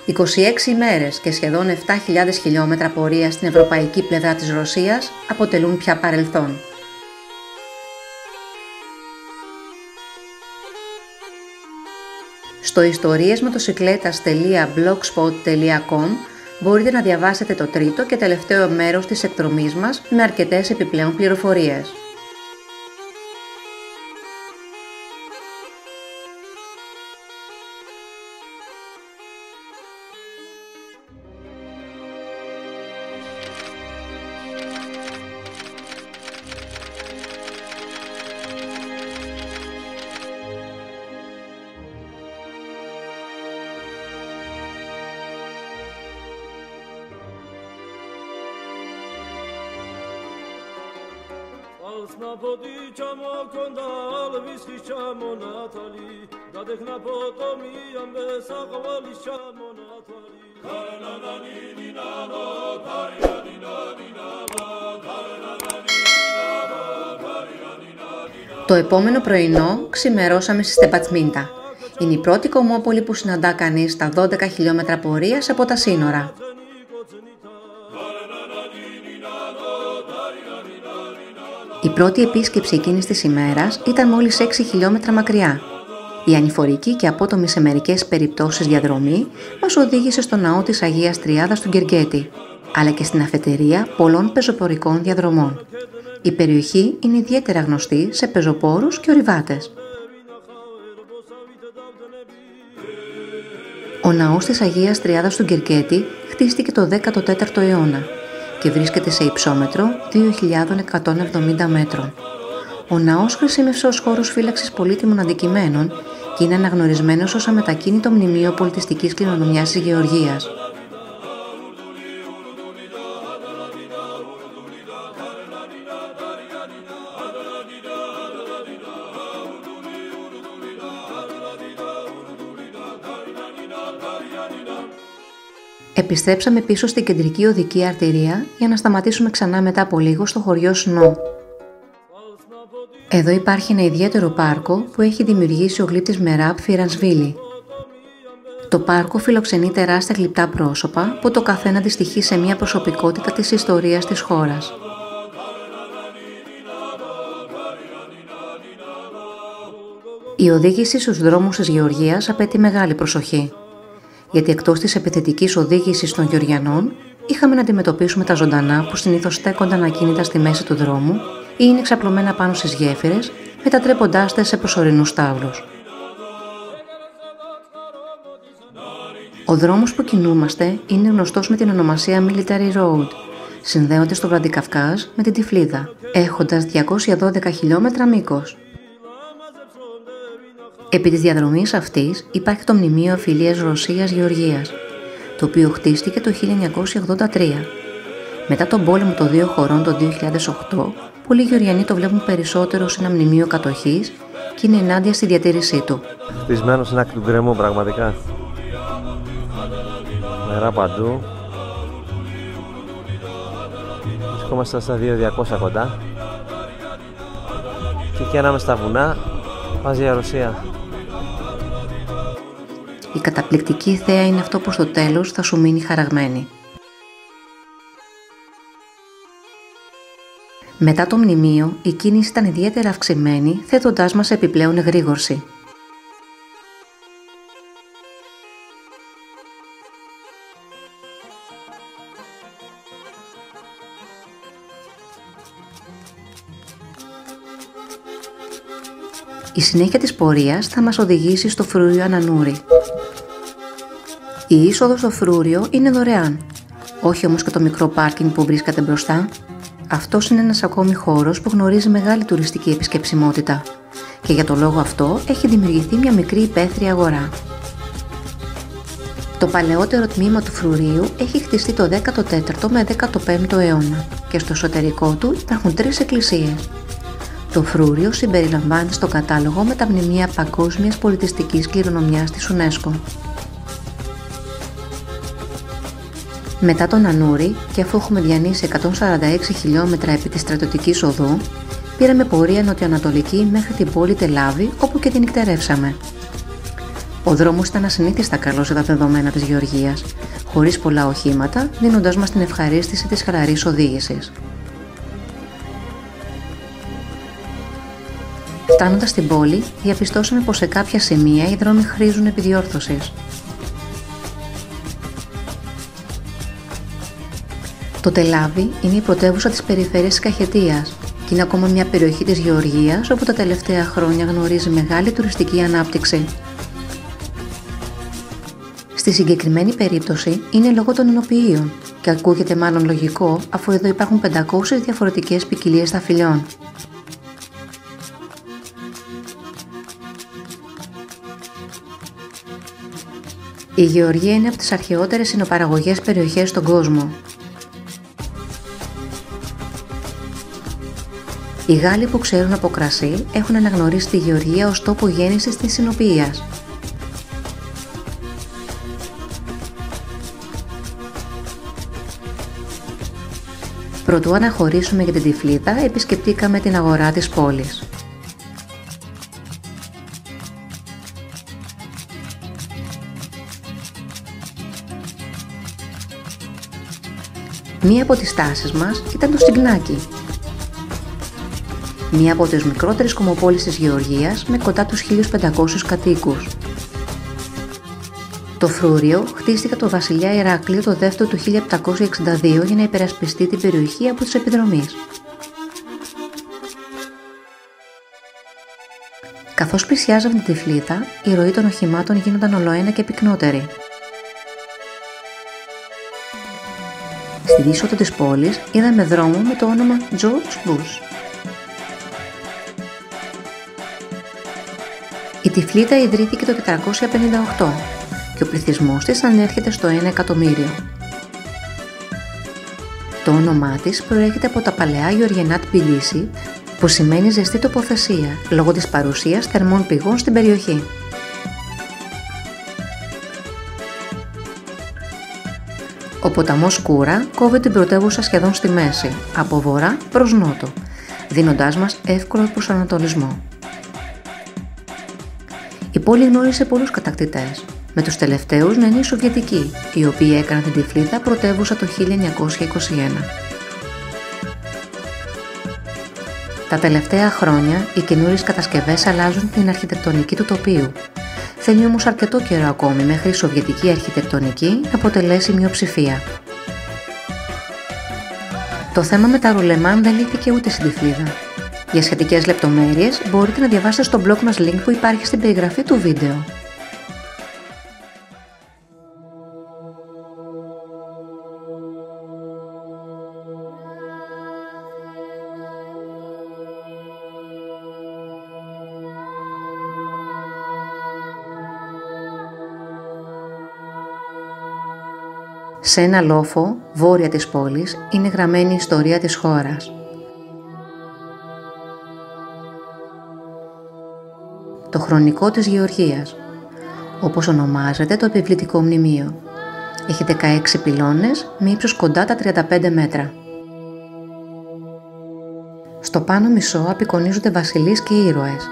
26 ημέρες και σχεδόν 7.000 χιλιόμετρα πορεία στην ευρωπαϊκή πλευρά της Ρωσίας αποτελούν πια παρελθόν. Στο historiesmotocicletas.blogspot.com μπορείτε να διαβάσετε το τρίτο και τελευταίο μέρος της εκδρομής μας με αρκετές επιπλέον πληροφορίες. Το επόμενο πρωινό ξημερώσαμε στη Στεπατσμίντα. Είναι η πρώτη κομμόπολη που συναντά κανείς στα 12 χιλιόμετρα πορείας από τα σύνορα. Η πρώτη επίσκεψη εκείνης της ημέρας ήταν μόλις 6 χιλιόμετρα μακριά. Η ανηφορική και απότομη σε μερικές περιπτώσεις διαδρομή μας οδήγησε στο ναό της Αγίας Τριάδας του Γκεργκέτη, αλλά και στην αφετηρία πολλών πεζοπορικών διαδρομών. Η περιοχή είναι ιδιαίτερα γνωστή σε πεζοπόρους και ορειβάτες. Ο ναός της Αγίας Τριάδας του Γκεργκέτη χτίστηκε το 14ο αιώνα και βρίσκεται σε υψόμετρο 2.170 μέτρων. Ο ναός χρησιμεύσε ως χώρος φύλαξης πολύτιμων αντικειμένων και είναι αναγνωρισμένος ως αμετακίνητο μνημείο πολιτιστικής κληρονομιάς της Γεωργίας. Επιστρέψαμε πίσω στην κεντρική οδική αρτηρία για να σταματήσουμε ξανά μετά από λίγο στο χωριό Σνό. Εδώ υπάρχει ένα ιδιαίτερο πάρκο που έχει δημιουργήσει ο γλύπτης Μεράπ Φιρανσβίλη. Το πάρκο φιλοξενεί τεράστια γλυπτά πρόσωπα που το καθένα αντιστοιχεί σε μια προσωπικότητα της ιστορίας της χώρας. Η οδήγηση στους δρόμους της Γεωργίας απαιτεί μεγάλη προσοχή, γιατί εκτός της επιθετικής οδήγησης των Γεωργιανών, είχαμε να αντιμετωπίσουμε τα ζωντανά που συνήθως στέκονταν ακίνητα στη μέση του δρόμου ή είναι εξαπλωμένα πάνω στις γέφυρες, μετατρέποντάς τες σε προσωρινούς τάβλους. Ο δρόμος που κινούμαστε είναι γνωστός με την ονομασία Military Road, συνδέοντας το Βλαντικαυκάζ με την Τυφλίδα, έχοντας 212 χιλιόμετρα μήκος. Επί της διαδρομής αυτής υπάρχει το Μνημείο Φιλίας Ρωσίας-Γεωργίας, το οποίο χτίστηκε το 1983. Μετά τον πόλεμο των δύο χωρών το 2008, πολλοί Γεωργιανοί το βλέπουν περισσότερο σε ένα μνημείο κατοχής και είναι ενάντια στη διατήρησή του. Χτισμένο στην άκρη του γκρεμού, πραγματικά. Νερά παντού. Βρισκόμαστε στα 2.200 κοντά. Και εκεί ανάμεσα στα βουνά, βάζει η Ρωσία. Η καταπληκτική θέα είναι αυτό που στο τέλος θα σου μείνει χαραγμένη. Μετά το μνημείο, η κίνηση ήταν ιδιαίτερα αυξημένη, θέτοντάς μας επιπλέον εγρήγορση. Η συνέχεια της πορείας θα μας οδηγήσει στο φρούριο Ανανούρι. Η είσοδος στο φρούριο είναι δωρεάν, όχι όμως και το μικρό πάρκινγκ που βρίσκεται μπροστά. Αυτός είναι ένας ακόμη χώρος που γνωρίζει μεγάλη τουριστική επισκεψιμότητα και για το λόγο αυτό έχει δημιουργηθεί μια μικρή υπαίθρια αγορά. Το παλαιότερο τμήμα του φρουρίου έχει χτιστεί το 14ο με 15ο αιώνα και στο εσωτερικό του υπάρχουν 3 εκκλησίες. Το φρούριο συμπεριλαμβάνεται στο κατάλογο με τα μνημεία Παγκόσμιας Πολιτιστικής Κληρονομιάς της UNESCO. Μετά τον Ανούρι και αφού έχουμε διανύσει 146 χιλιόμετρα επί της στρατιωτικής οδού, πήραμε πορεία νοτιοανατολική μέχρι την πόλη Τελάβη, όπου και την νυχτερεύσαμε. Ο δρόμος ήταν ασυνήθιστα καλός για τα δεδομένα της Γεωργίας, χωρίς πολλά οχήματα, δίνοντάς μας την ευχαρίστηση της χαλαρής οδήγησης. Φτάνοντας στην πόλη, διαπιστώσαμε πως σε κάποια σημεία οι δρόμοι χρήζουν επιδιόρθωσης. Το Τελάβι είναι η πρωτεύουσα της περιφέρειας της Καχετίας και είναι ακόμα μια περιοχή της Γεωργίας όπου τα τελευταία χρόνια γνωρίζει μεγάλη τουριστική ανάπτυξη. Στη συγκεκριμένη περίπτωση είναι λόγω των ενοποιείων και ακούγεται μάλλον λογικό αφού εδώ υπάρχουν 500 διαφορετικές ποικιλίες σταφυλιών. Η Γεωργία είναι από τις αρχαιότερες συνοπαραγωγές περιοχές στον κόσμο. Οι Γάλλοι που ξέρουν από κρασί έχουν αναγνωρίσει τη Γεωργία ως τόπο γέννησης της συνοποιείας. Προτού αναχωρήσουμε για την Τυφλίδα, επισκεπτήκαμε την αγορά της πόλης. Μία από τις τάσεις μας ήταν το Στυγνάκι, μία από τις μικρότερες κομμοπόλεις της Γεωργίας με κοντά τους 1.500 κατοίκους. Το φρούριο χτίστηκε από τον βασιλιά Ηράκλειο το δεύτερο του 1762 για να υπερασπιστεί την περιοχή από τους επιδρομείς. Καθώς πλησιάζαμε την Τυφλίδα, η ροή των οχημάτων γίνονταν ολοένα και πυκνότερη. Στη δύσοδο της πόλης είδαμε δρόμο με το όνομα George Bush. Η Τυφλίδα ιδρύθηκε το 458 και ο πληθυσμός της ανέρχεται στο 1 εκατομμύριο. Το όνομά της προέρχεται από τα παλαιά γεωργιανά Τμπιλίσι, που σημαίνει ζεστή τοποθεσία, λόγω της παρουσίας θερμών πηγών στην περιοχή. Ο ποταμός Κούρα κόβει την πρωτεύουσα σχεδόν στη μέση, από βορρά προς νότο, δίνοντάς μας εύκολο προσανατολισμό. Η πόλη γνώρισε πολλούς κατακτητές, με τους τελευταίους να είναι οι Σοβιετικοί, οι οποίοι έκαναν την Τυφλίδα πρωτεύουσα το 1921. Τα τελευταία χρόνια, οι καινούριες κατασκευές αλλάζουν την αρχιτεκτονική του τοπίου. Θέλει όμως αρκετό καιρό ακόμη μέχρι η σοβιετική αρχιτεκτονική να αποτελέσει μειοψηφία. Το θέμα με τα ρουλεμάν δεν λύθηκε ούτε στην Τυφλίδα. Για σχετικές λεπτομέρειες μπορείτε να διαβάσετε στο blog μας link που υπάρχει στην περιγραφή του βίντεο. Σε ένα λόφο, βόρεια της πόλης, είναι γραμμένη η ιστορία της χώρας. Το χρονικό της Γεωργίας, όπως ονομάζεται το επιβλητικό μνημείο. Έχει 16 πυλώνες με ύψος κοντά τα 35 μέτρα. Στο πάνω μισό απεικονίζονται βασιλείς και ήρωες.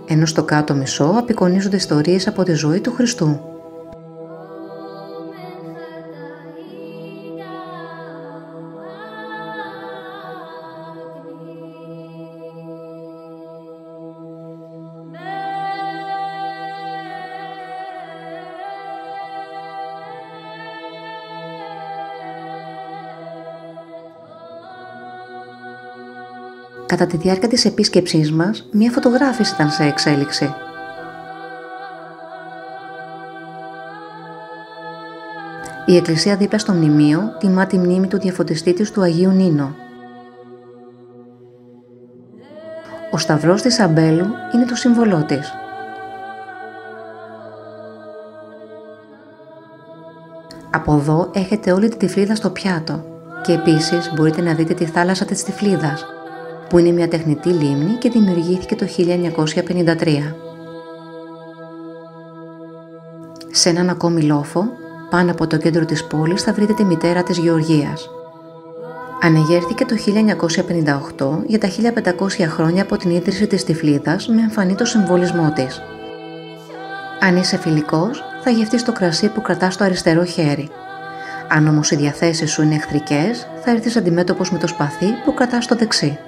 Ενώ στο κάτω μισό απεικονίζονται ιστορίες από τη ζωή του Χριστού. Κατά τη διάρκεια της επίσκεψής μας, μία φωτογράφηση ήταν σε εξέλιξη. Η εκκλησία δίπλα στο μνημείο τιμά τη μνήμη του διαφωτιστή της του Αγίου Νίνο. Ο σταυρός της Αμπέλου είναι το σύμβολό της. Από εδώ έχετε όλη τη Τυφλίδα στο πιάτο και επίσης μπορείτε να δείτε τη θάλασσα της Τυφλίδας, που είναι μια τεχνητή λίμνη και δημιουργήθηκε το 1953. Σε έναν ακόμη λόφο, πάνω από το κέντρο της πόλης θα βρείτε τη μητέρα της Γεωργίας. Ανεγέρθηκε το 1958 για τα 1500 χρόνια από την ίδρυση της Τυφλίδας με εμφανή το συμβολισμό της. Αν είσαι φιλικός, θα γευτείς το κρασί που κρατάς στο αριστερό χέρι. Αν όμως οι διαθέσεις σου είναι εχθρικές, θα έρθεις αντιμέτωπος με το σπαθί που κρατάς στο δεξί.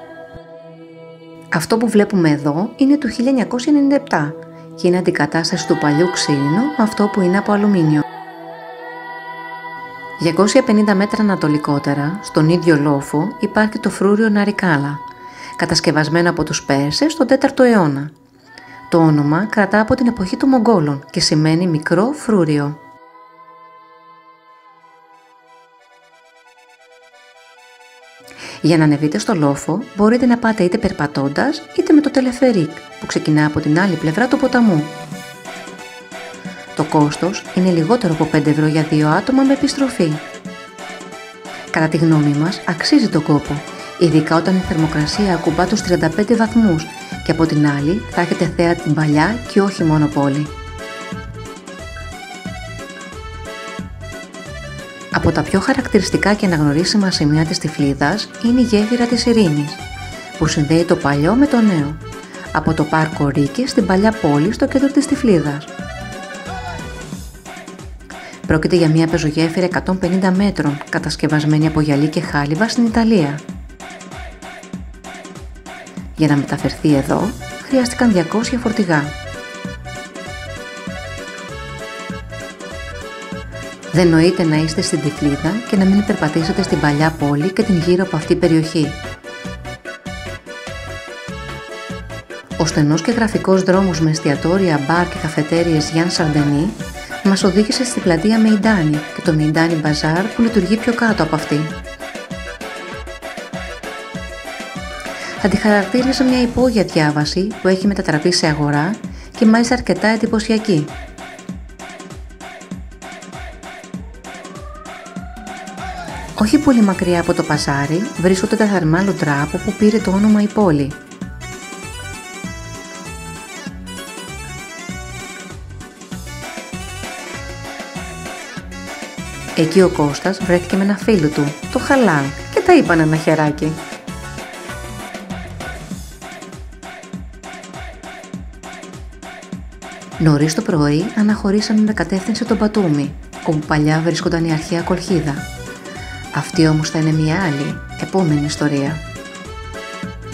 Αυτό που βλέπουμε εδώ είναι του 1997 και είναι αντικατάσταση του παλιού ξύλινου με αυτό που είναι από αλουμίνιο. 250 μέτρα ανατολικότερα, στον ίδιο λόφο, υπάρχει το φρούριο Ναρικάλα, κατασκευασμένο από τους Πέρσες τον 4ο αιώνα. Το όνομα κρατά από την εποχή των Μογγόλων και σημαίνει μικρό φρούριο. Για να ανεβείτε στο λόφο μπορείτε να πάτε είτε περπατώντας είτε με το τελεφερίκ που ξεκινά από την άλλη πλευρά του ποταμού. Το κόστος είναι λιγότερο από 5 ευρώ για 2 άτομα με επιστροφή. Κατά τη γνώμη μας αξίζει τον κόπο, ειδικά όταν η θερμοκρασία ακουμπά τους 35 βαθμούς και από την άλλη θα έχετε θέα την παλιά και όχι μόνο πόλη. Από τα πιο χαρακτηριστικά και αναγνωρίσιμα σημεία της Τυφλίδας είναι η γέφυρα της Ειρήνης, που συνδέει το παλιό με το νέο, από το πάρκο Ρίκης στην παλιά πόλη στο κέντρο της Τυφλίδας. Πρόκειται για μια πεζογέφυρα 150 μέτρων, κατασκευασμένη από γυαλί και χάλιβα στην Ιταλία. Για να μεταφερθεί εδώ, χρειάστηκαν 200 φορτηγά. Δεν νοείται να είστε στην Τυφλίδα και να μην περπατήσετε στην παλιά πόλη και την γύρω από αυτή περιοχή. Ο στενός και γραφικός δρόμος με εστιατόρια, μπαρ και καφετέριες Γιάν Σαρντενή μας οδήγησε στη πλατεία Μεϊντάνι και το Μεϊντάνι Μπαζάρ που λειτουργεί πιο κάτω από αυτή. Θα τη χαρακτήριζα μια υπόγεια διάβαση που έχει μετατραπεί σε αγορά και μάλιστα αρκετά εντυπωσιακή. Όχι πολύ μακριά από το παζάρι βρίσκονται τα θερμάλουτρα από που πήρε το όνομα η πόλη. Εκεί ο Κώστας βρέθηκε με ένα φίλο του, το Χαλάλ, και τα είπαν ένα χεράκι. Νωρίς το πρωί αναχωρήσαμε με κατεύθυνση τον Μπατούμι, όπου παλιά βρίσκονταν η αρχαία Κολχίδα. Αυτή όμως θα είναι μια άλλη, επόμενη ιστορία.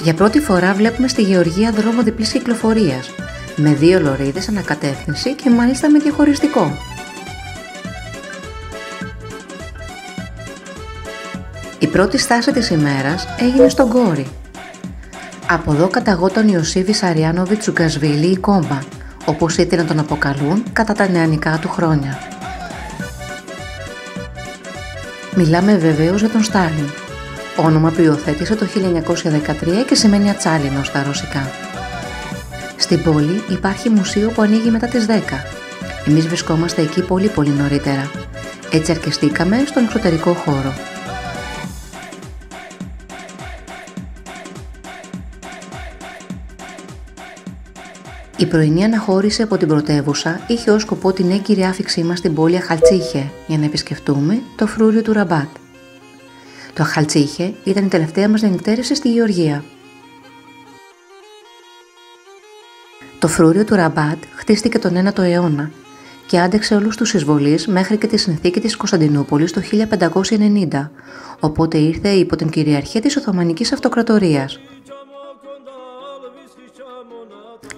Για πρώτη φορά βλέπουμε στη Γεωργία δρόμο διπλής κυκλοφορίας, με 2 λωρίδες ανακατεύθυνση και μάλιστα με διαχωριστικό. Η πρώτη στάση της ημέρας έγινε στον Κόρη. Από εδώ καταγόταν Ιωσήφ Βισαριάνοβιτς Τσουγκασβίλη η Κόμπα, όπως ήθελαν να τον αποκαλούν κατά τα νεανικά του χρόνια. Μιλάμε βεβαίως για τον Στάλιν, όνομα που υιοθέτησε το 1913 και σημαίνει ατσάλινο στα ρωσικά. Στην πόλη υπάρχει μουσείο που ανοίγει μετά τις 10. Εμείς βρισκόμαστε εκεί πολύ νωρίτερα. Έτσι αρκεστήκαμε στον εξωτερικό χώρο. Η πρωινή αναχώρηση από την πρωτεύουσα είχε ως σκοπό την έγκυρη άφιξή μας στην πόλη Αχαλτσίχε για να επισκεφτούμε το φρούριο του Ραμπάτ. Το Αχαλτσίχε ήταν η τελευταία μας διανυκτέρευση στη Γεωργία. Το φρούριο του Ραμπάτ χτίστηκε τον 9ο αιώνα και άντεξε όλους τους εισβολείς μέχρι και τη συνθήκη της Κωνσταντινούπολης το 1590, οπότε ήρθε υπό την κυριαρχία της Οθωμανικής Αυτοκρατορίας.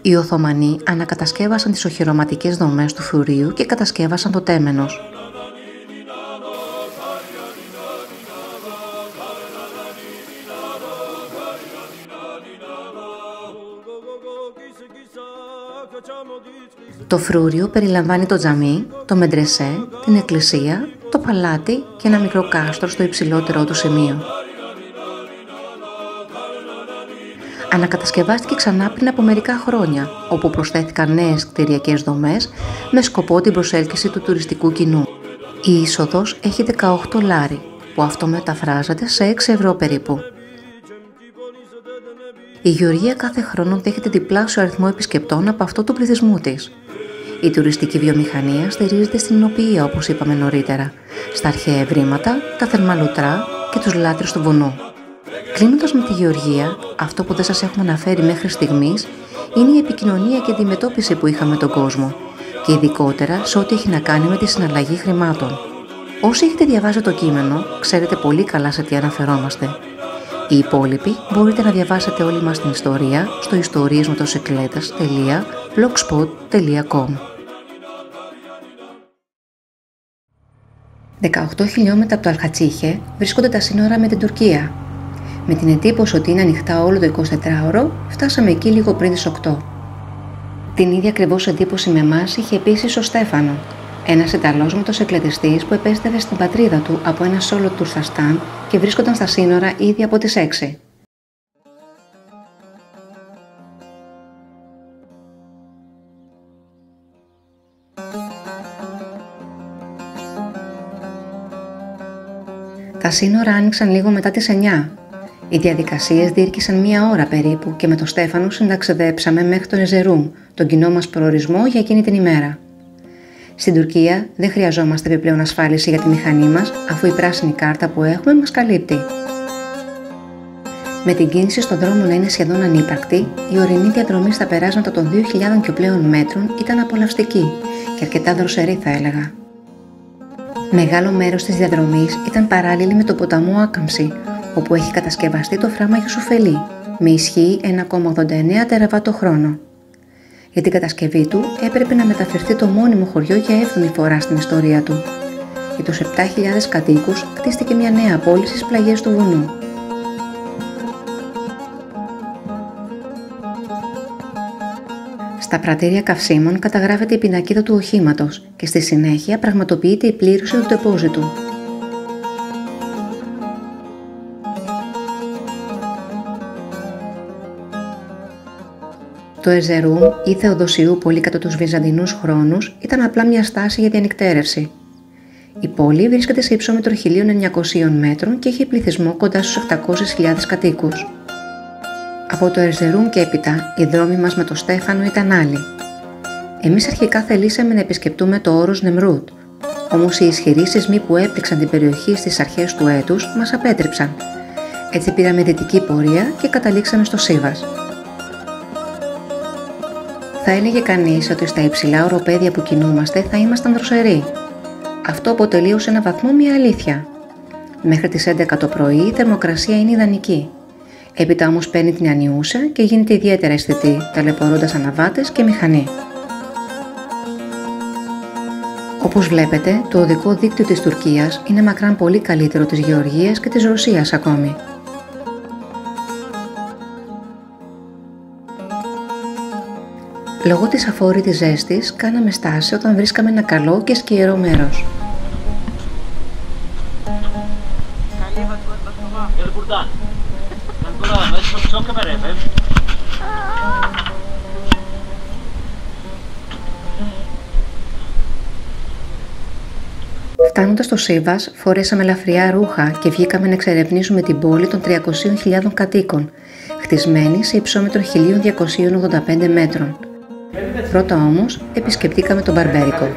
Οι Οθωμανοί ανακατασκεύασαν τις οχυρωματικές δομές του φρουρίου και κατασκεύασαν το τέμενος. Το φρούριο περιλαμβάνει το τζαμί, το μεντρεσέ, την εκκλησία, το παλάτι και ένα μικρό κάστρο στο υψηλότερό του σημείο. Ανακατασκευάστηκε ξανά πριν από μερικά χρόνια, όπου προσθέθηκαν νέες κτηριακές δομές με σκοπό την προσέλκυση του τουριστικού κοινού. Η είσοδος έχει 18 λάρι, που αυτό μεταφράζεται σε 6 ευρώ περίπου. Η Γεωργία κάθε χρόνο δέχεται διπλάσιο αριθμό επισκεπτών από αυτό του πληθυσμού της. Η τουριστική βιομηχανία στηρίζεται στην νοπηλεία, όπως είπαμε νωρίτερα, στα αρχαία ευρήματα, τα θερμαλουτρά και τους λάτρες του βουνού. Κλείνοντας με τη γεωργία, αυτό που δεν σας έχουμε αναφέρει μέχρι στιγμής είναι η επικοινωνία και αντιμετώπιση που είχαμε τον κόσμο, και ειδικότερα σε ό,τι έχει να κάνει με τη συναλλαγή χρημάτων. Όσοι έχετε διαβάσει το κείμενο, ξέρετε πολύ καλά σε τι αναφερόμαστε. Οι υπόλοιποι μπορείτε να διαβάσετε όλη μας την ιστορία στο historiasmetosekletas.blogspot.com. 18 χιλιόμετρα από το Αλχατσίχε βρίσκονται τα σύνορα με την Τουρκία. Με την εντύπωση ότι είναι ανοιχτά όλο το 24ωρο, φτάσαμε εκεί λίγο πριν τις 8. Την ίδια ακριβώς εντύπωση με εμάς είχε επίσης ο Στέφανο, ένας Ιταλός μοτοσυκλετιστής που επέστρεφε στην πατρίδα του από ένα solo tour στα Stan και βρίσκονταν στα σύνορα ήδη από τις 6. Τα σύνορα άνοιξαν λίγο μετά τις 9. Οι διαδικασίες διήρκησαν 1 ώρα περίπου και με τον Στέφανο συνταξιδέψαμε μέχρι τον Εζερούμ, τον κοινό μας προορισμό για εκείνη την ημέρα. Στην Τουρκία δεν χρειαζόμαστε επιπλέον ασφάλιση για τη μηχανή μας, αφού η πράσινη κάρτα που έχουμε μας καλύπτει. Με την κίνηση στον δρόμο να είναι σχεδόν ανύπαρκτη, η ορεινή διαδρομή στα περάσματα των 2.000 και πλέον μέτρων ήταν απολαυστική και αρκετά δροσερή, θα έλεγα. Μεγάλο μέρος της διαδρομής ήταν παράλληλη με το ποταμό Άκαμψη, όπου έχει κατασκευαστεί το φράγμα Γιουσουφελή, με ισχύ 1,89 τεραβάτ το χρόνο. Για την κατασκευή του έπρεπε να μεταφερθεί το μόνιμο χωριό για 7η φορά στην ιστορία του. Για τους 7.000 κατοίκους χτίστηκε μια νέα πόλη στις πλαγιές του βουνού. Στα πρατήρια καυσίμων καταγράφεται η πινακίδα του οχήματος και στη συνέχεια πραγματοποιείται η πλήρωση του ντεπόζιτου. Το Εζερούμ ή Θεοδοσιούπολη κατά τους Βυζαντινούς χρόνους ήταν απλά μια στάση για διανυκτέρευση. Η πόλη βρίσκεται σε υψόμετρο 1.900 μέτρων και έχει πληθυσμό κοντά στους 800.000 κατοίκους. Από το Ερζερούμ και έπειτα, οι δρόμοι μας με το Στέφανο ήταν άλλοι. Εμείς αρχικά θελήσαμε να επισκεπτούμε το όρος Νεμρούτ, όμως οι ισχυροί σεισμοί που έπληξαν την περιοχή στις αρχές του έτους μας απέτρεψαν. Έτσι πήραμε δυτική πορεία και καταλήξαμε στο Σίβας. Θα έλεγε κανείς ότι στα υψηλά οροπέδια που κινούμαστε θα ήμασταν δροσεροί. Αυτό αποτελεί ως ένα βαθμό μια αλήθεια. Μέχρι τις 11 το πρωί η θερμοκρασία είναι ιδανική. Έπειτα όμως παίρνει την ανιούσα και γίνεται ιδιαίτερα αισθητή, ταλαιπωρώντας αναβάτες και μηχανή. Όπως βλέπετε, το οδικό δίκτυο της Τουρκίας είναι μακράν πολύ καλύτερο της Γεωργίας και της Ρωσίας ακόμη. Λόγω της αφόρητης ζέστης, κάναμε στάση όταν βρίσκαμε ένα καλό και σκιερό μέρος. Φτάνοντας στο Σίβας, φορέσαμε ελαφριά ρούχα και βγήκαμε να εξερευνήσουμε την πόλη των 300.000 κατοίκων, χτισμένη σε υψόμετρο 1.285 μέτρων. Πρώτα όμως, επισκεπτήκαμε τον Μπαρμπέρικο.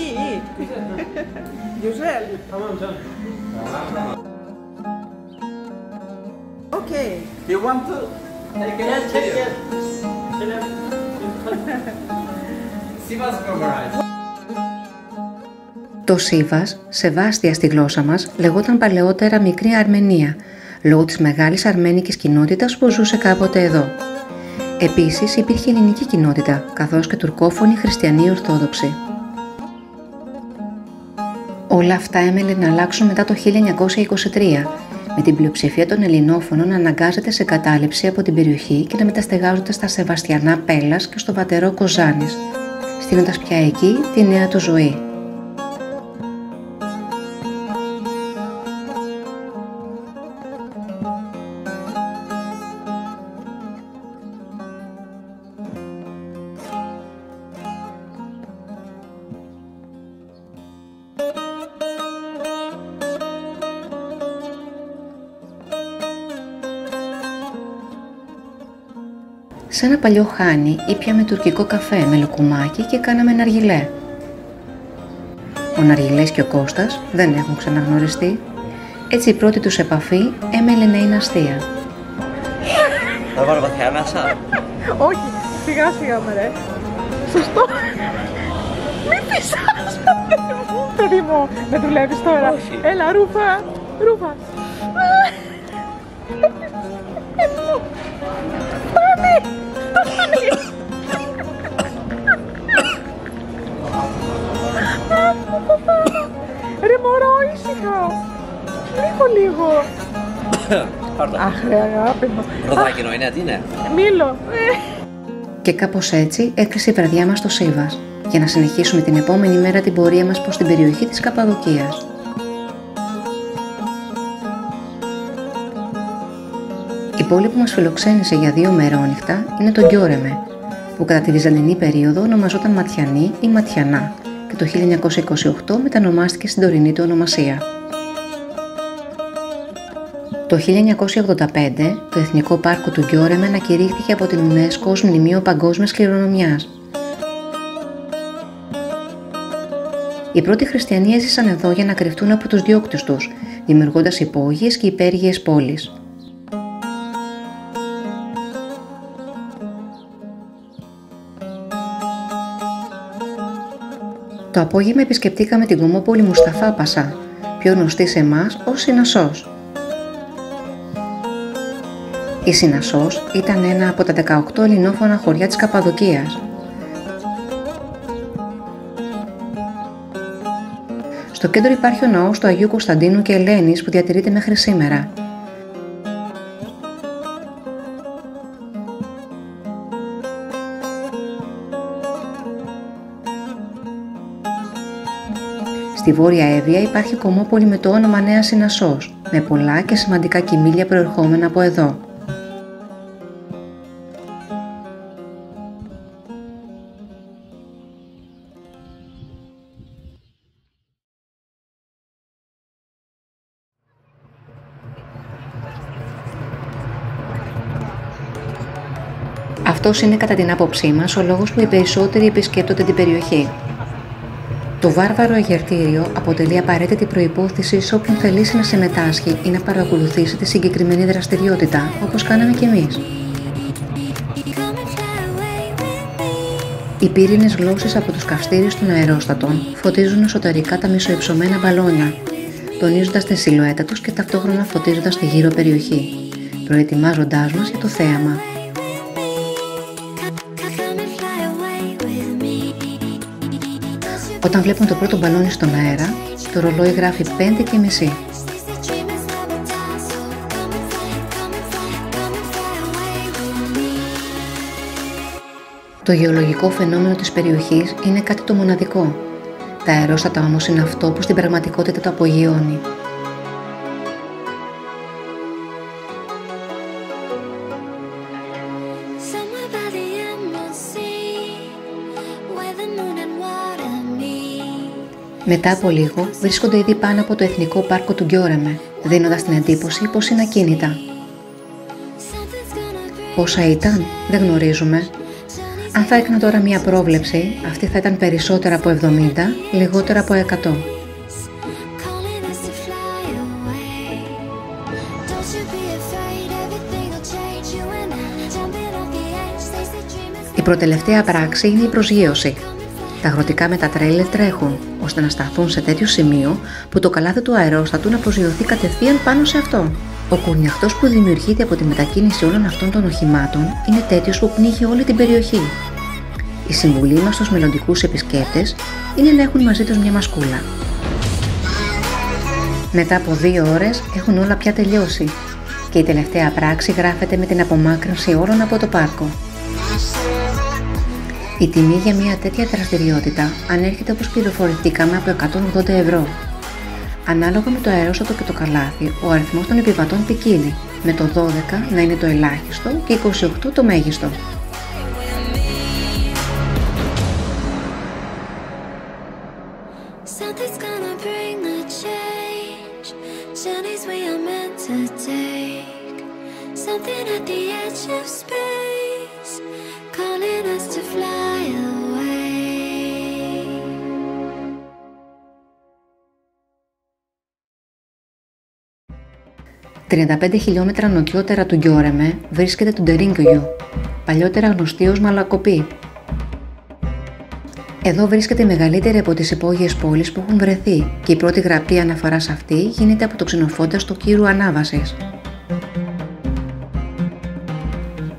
iyi. Güzel. Tamam canım. Okay. You want to take a video? Sivas Gomeraj. Το Σίβας, Σεβάστια στη γλώσσα μας, λεγόταν παλαιότερα Μικρή Αρμενία, λόγω της μεγάλης αρμένικης κοινότητας που ζούσε κάποτε εδώ. Επίσης υπήρχε ελληνική κοινότητα, καθώς και τουρκόφωνοι χριστιανοί Ορθόδοξοι. Όλα αυτά έμελε να αλλάξουν μετά το 1923, με την πλειοψηφία των Ελληνόφωνων να αναγκάζεται σε κατάληψη από την περιοχή και να μεταστεγάζονται στα Σεβαστιανά Πέλλας και στο βατερό Κοζάνης, στείνοντας πια εκεί τη νέα του ζωή. Σε ένα παλιό χάνι ήπιαμε τουρκικό καφέ με λουκουμάκι και κάναμε ναργιλέ. Ο Ναργιλές και ο Κώστας δεν έχουν ξαναγνωριστεί. Έτσι η πρώτη τους επαφή έμελε να είναι αστεία. Θα βάλω βαθιά ανάσα. Όχι, σιγά σιγά μωρέ. Σωστό. Μην πεισάς, παιδί μου. Με δουλεύεις τώρα. Όχι. Έλα, Ρούφα. Ρούφα. Ρε μωρό, ήσυχα. Λίγο. Αχ, ρε αγάπη μου. Ροδάκινο είναι, τι είναι? Μήλο. Και κάπως έτσι έκλεισε η βραδιά μας στο Σίβας, για να συνεχίσουμε την επόμενη μέρα την πορεία μας προς την περιοχή της Καπαδοκίας. Η πόλη που μας φιλοξένησε για 2 μερόνυχτα είναι το Γκιόρεμε, που κατά τη Βυζαντινή περίοδο ονομαζόταν Ματιανή ή Ματιανά και το 1928 μετανομάστηκε στην τωρινή του ονομασία. Το 1985 το Εθνικό Πάρκο του Γκιόρεμε ανακηρύχθηκε από την UNESCO ως Μνημείο Παγκόσμιας Κληρονομιάς. Οι πρώτοι χριστιανοί έζησαν εδώ για να κρυφτούν από τους διώκτες τους, δημιουργώντας υπόγειες και υπέργειες πόλεις. Το απόγευμα επισκεπτήκαμε την κομμόπολη Μουσταφά Πασά, πιο γνωστή σε εμάς ως Συνασσός. Η Συνασσός ήταν ένα από τα 18 ελληνόφωνα χωριά της Καπαδοκίας. Στο κέντρο υπάρχει ο ναός του Αγίου Κωνσταντίνου και Ελένης που διατηρείται μέχρι σήμερα. Στη Βόρεια Εύβοια υπάρχει κομμόπολη με το όνομα Νέα Συνασσός, με πολλά και σημαντικά κυμήλια προερχόμενα από εδώ. Αυτός είναι κατά την άποψή μας ο λόγος που οι περισσότεροι επισκέπτονται την περιοχή. Το βάρβαρο αγερτήριο αποτελεί απαραίτητη προϋπόθεση σε όποιον θελήσει να συμμετάσχει ή να παρακολουθήσει τη συγκεκριμένη δραστηριότητα, όπως κάναμε κι εμείς. Οι πύρινες γλώσσες από τους καυστήρες των αερόστατων φωτίζουν εσωτερικά τα μισοϊψωμένα μπαλόνια, τονίζοντας τη σιλουέτα τους και ταυτόχρονα φωτίζοντας τη γύρω περιοχή, προετοιμάζοντάς μας για το θέαμα. Όταν βλέπουν το πρώτο μπαλόνι στον αέρα, το ρολόι γράφει 5:30. Το γεωλογικό φαινόμενο της περιοχής είναι κάτι το μοναδικό. Τα αερόστατα όμως είναι αυτό που στην πραγματικότητα το απογειώνει. Μετά από λίγο βρίσκονται ήδη πάνω από το Εθνικό Πάρκο του Γκιόρεμε, δίνοντας την εντύπωση πως είναι ακίνητα. Πόσα ήταν, δεν γνωρίζουμε. Αν θα έκανα τώρα μία πρόβλεψη, αυτή θα ήταν περισσότερα από 70, λιγότερα από 100. Η προτελευταία πράξη είναι η προσγείωση. Τα αγροτικά μετατρέιλερ τρέχουν, ώστε να σταθούν σε τέτοιο σημείο που το καλάθι του αερόστατου να προσγειωθεί κατευθείαν πάνω σε αυτό. Ο κουρνιαχτός που δημιουργείται από τη μετακίνηση όλων αυτών των οχημάτων είναι τέτοιος που πνίγει όλη την περιοχή. Η συμβουλή μας στους μελλοντικούς επισκέπτες είναι να έχουν μαζί τους μια μασκούλα. Μετά από 2 ώρες έχουν όλα πια τελειώσει και η τελευταία πράξη γράφεται με την απομάκρυνση όλων από το πάρκο. Η τιμή για μια τέτοια δραστηριότητα ανέρχεται, όπως πληροφορηθήκαμε, από 180 ευρώ. Ανάλογα με το αερόστατο και το καλάθι, ο αριθμός των επιβατών ποικίλει, με το 12 να είναι το ελάχιστο και 28 το μέγιστο. Something at the edge of space. 35 χιλιόμετρα νοτιότερα του Γκιόρεμε βρίσκεται το Ντερίνγκογιου, παλιότερα γνωστή ως Μαλακοπή. Εδώ βρίσκεται η μεγαλύτερη από τις υπόγειες πόλεις που έχουν βρεθεί και η πρώτη γραπτή αναφορά σε αυτή γίνεται από το ξενοφόντα στο Κύρου Ανάβασης.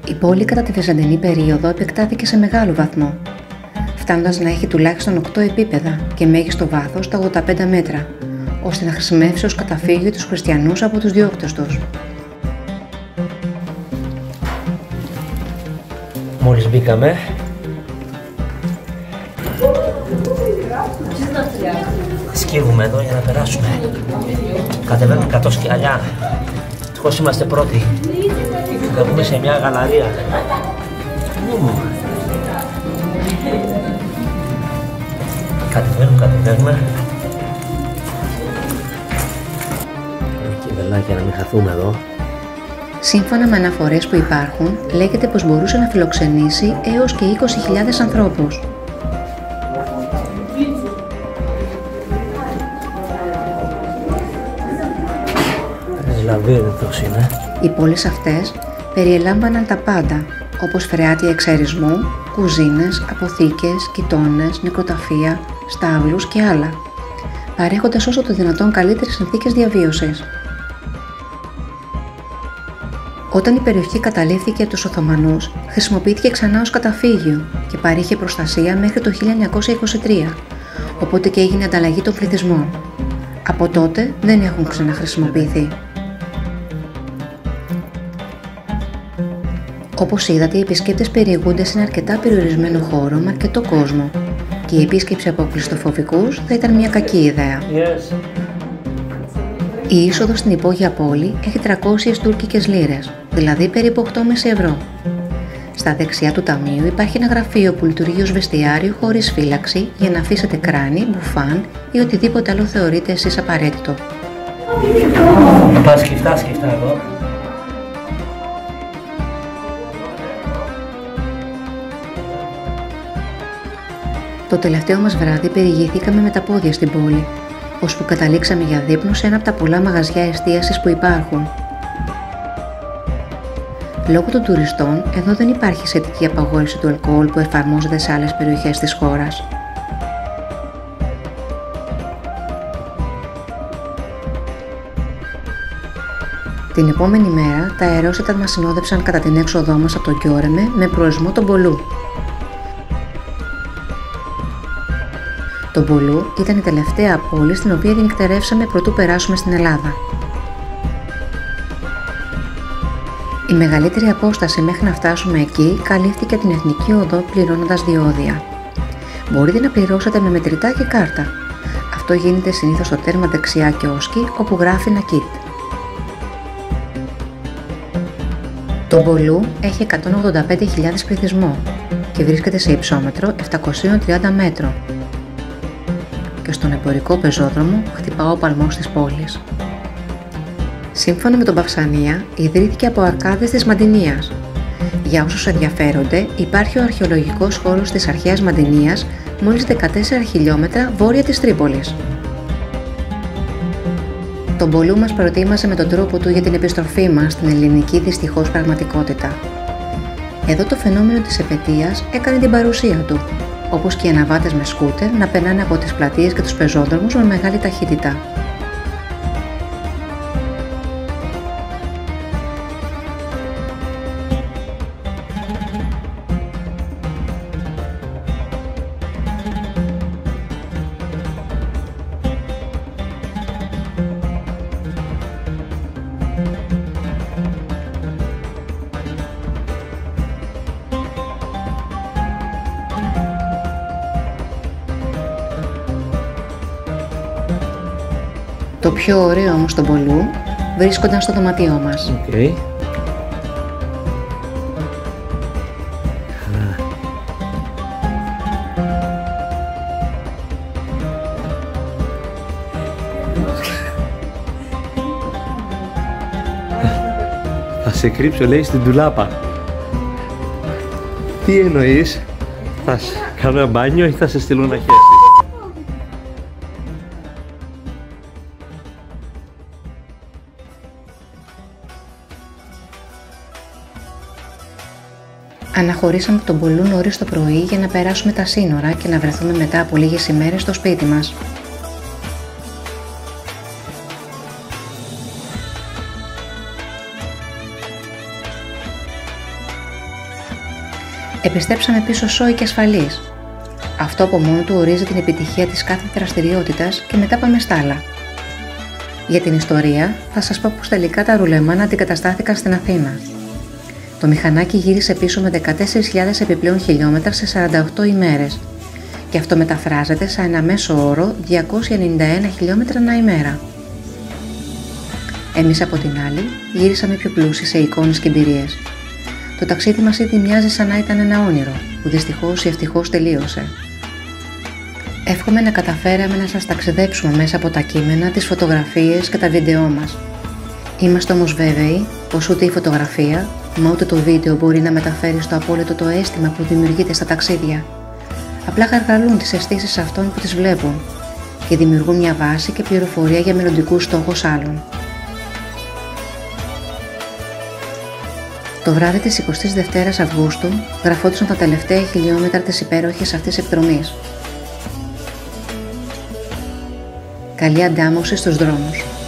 Η πόλη κατά τη Βυζαντινή περίοδο επεκτάθηκε σε μεγάλο βαθμό, φτάνοντας να έχει τουλάχιστον 8 επίπεδα και μέγιστο βάθος τα 85 μέτρα, ώστε να χρησιμεύσει ως καταφύγιο τους χριστιανούς από τους διώκτες τους. Μόλις μπήκαμε, σκύβουμε εδώ για να περάσουμε. Κατεβαίνουμε 100 σκαλιά. Ευτυχώς είμαστε πρώτοι. Θα μπούμε σε μια γαλαρία. Κατεβαίνουμε. Και βελάκια να μην χαθούμε εδώ. Σύμφωνα με αναφορές που υπάρχουν, λέγεται πως μπορούσε να φιλοξενήσει έως και 20.000 ανθρώπους. Λαβύρινθος είναι. Οι πόλεις αυτές περιελάμβαναν τα πάντα, όπως φρεάτια εξαερισμού, κουζίνες, αποθήκες, κοιτώνες, νεκροταφεία, στάβλους και άλλα, παρέχοντας όσο το δυνατόν καλύτερες συνθήκες διαβίωσης. Όταν η περιοχή καταλήφθηκε από τους Οθωμανούς, χρησιμοποιήθηκε ξανά ως καταφύγιο και παρήχε προστασία μέχρι το 1923, οπότε και έγινε ανταλλαγή των πληθυσμών. Από τότε δεν έχουν ξαναχρησιμοποιηθεί. Όπως είδατε, οι επισκέπτες περιηγούνται σε ένα αρκετά περιορισμένο χώρο με αρκετό κόσμο και η επίσκεψη από κλειστοφοβικούς θα ήταν μια κακή ιδέα. Yes. Η είσοδος στην υπόγεια πόλη έχει 300 τουρκικές λίρες, δηλαδή περίπου 8,5 ευρώ. Στα δεξιά του ταμείου υπάρχει ένα γραφείο που λειτουργεί ως βεστιάριο χωρίς φύλαξη για να αφήσετε κράνη, μπουφάν ή οτιδήποτε άλλο θεωρείτε εσείς απαραίτητο. Πας σκεφτά εδώ. Το τελευταίο μας βράδυ περιηγηθήκαμε με τα πόδια στην πόλη, ώσπου καταλήξαμε για δείπνο σε ένα από τα πολλά μαγαζιά εστίασης που υπάρχουν. Λόγω των τουριστών, εδώ δεν υπάρχει σχετική απαγόρευση του αλκοόλ που εφαρμόζεται σε άλλες περιοχές της χώρας. Την επόμενη μέρα, τα αερόστα μας συνόδευσαν κατά την έξοδό μας από το Γκιόρεμε με προορισμό τον Μπολού. Το Μπολού ήταν η τελευταία πόλη στην οποία διανυκτερεύσαμε προτού περάσουμε στην Ελλάδα. Η μεγαλύτερη απόσταση μέχρι να φτάσουμε εκεί καλύφθηκε από την Εθνική Οδό πληρώνοντας διόδια. Μπορείτε να πληρώσετε με μετρητά και κάρτα. Αυτό γίνεται συνήθως στο τέρμα δεξιά κιόσκι όπου γράφει Νακίτ. Το Μπολού έχει 185.000 πληθυσμό και βρίσκεται σε υψόμετρο 730 μέτρων. Και στον εμπορικό πεζόδρομο χτυπά ο παλμός της πόλης. Σύμφωνα με τον Παυσανία, ιδρύθηκε από αρκάδες της Μαντινίας. Για όσους ενδιαφέρονται, υπάρχει ο αρχαιολογικός χώρος της αρχαίας Μαντινίας, μόλις 14 χιλιόμετρα βόρεια της Τρίπολης. Το Μπολού μας προετοίμασε με τον τρόπο του για την επιστροφή μας στην ελληνική δυστυχώς πραγματικότητα. Εδώ το φαινόμενο της επετείας έκανε την παρουσία του, όπως και οι αναβάτες με σκούτερ να περνάνε από τις πλατείες και τους πεζόδρομους με μεγάλη ταχύτητα. Το πιο ωραίο όμως στον Μπολού βρίσκονταν στο δωματιό μας. Okay. Θα σε κρύψω, λέει, στην ντουλάπα. Τι εννοείς? Θα κάνω ένα μπάνιο ή θα σε στείλω να χέσεις? Αναχωρήσαμε από τον πολύ νωρίς το πρωί για να περάσουμε τα σύνορα και να βρεθούμε μετά από λίγες ημέρες στο σπίτι μας. Επιστρέψαμε πίσω σόοι και ασφαλείς. Αυτό από μόνο του ορίζει την επιτυχία της κάθε δραστηριότητας και μετά πάμε στα άλλα. Για την ιστορία θα σας πω πως τελικά τα ρουλεμάνα αντικαταστάθηκαν στην Αθήνα. Το μηχανάκι γύρισε πίσω με 14.000 επιπλέον χιλιόμετρα σε 48 ημέρες και αυτό μεταφράζεται σε ένα μέσο όρο 291 χιλιόμετρα ανά ημέρα. Εμείς από την άλλη γύρισαμε πιο πλούσιοι σε εικόνες και εμπειρίες. Το ταξίδι μας ήδη μοιάζει σαν να ήταν ένα όνειρο που δυστυχώς ή ευτυχώς τελείωσε. Εύχομαι να καταφέραμε να σας ταξιδέψουμε μέσα από τα κείμενα, τις φωτογραφίες και τα βίντεό μας. Είμαστε όμως βέβαιοι πως ούτε η φωτογραφία, μα ούτε το βίντεο μπορεί να μεταφέρει στο απόλυτο το αίσθημα που δημιουργείται στα ταξίδια. Απλά γαργαλούν τις αισθήσεις αυτών που τις βλέπουν και δημιουργούν μια βάση και πληροφορία για μελλοντικούς στόχους άλλων. Το βράδυ της 22ης Αυγούστου γραφόντουσαν τα τελευταία χιλιόμετρα της υπέροχης αυτής εκδρομής. Καλή αντάμωση στους δρόμους.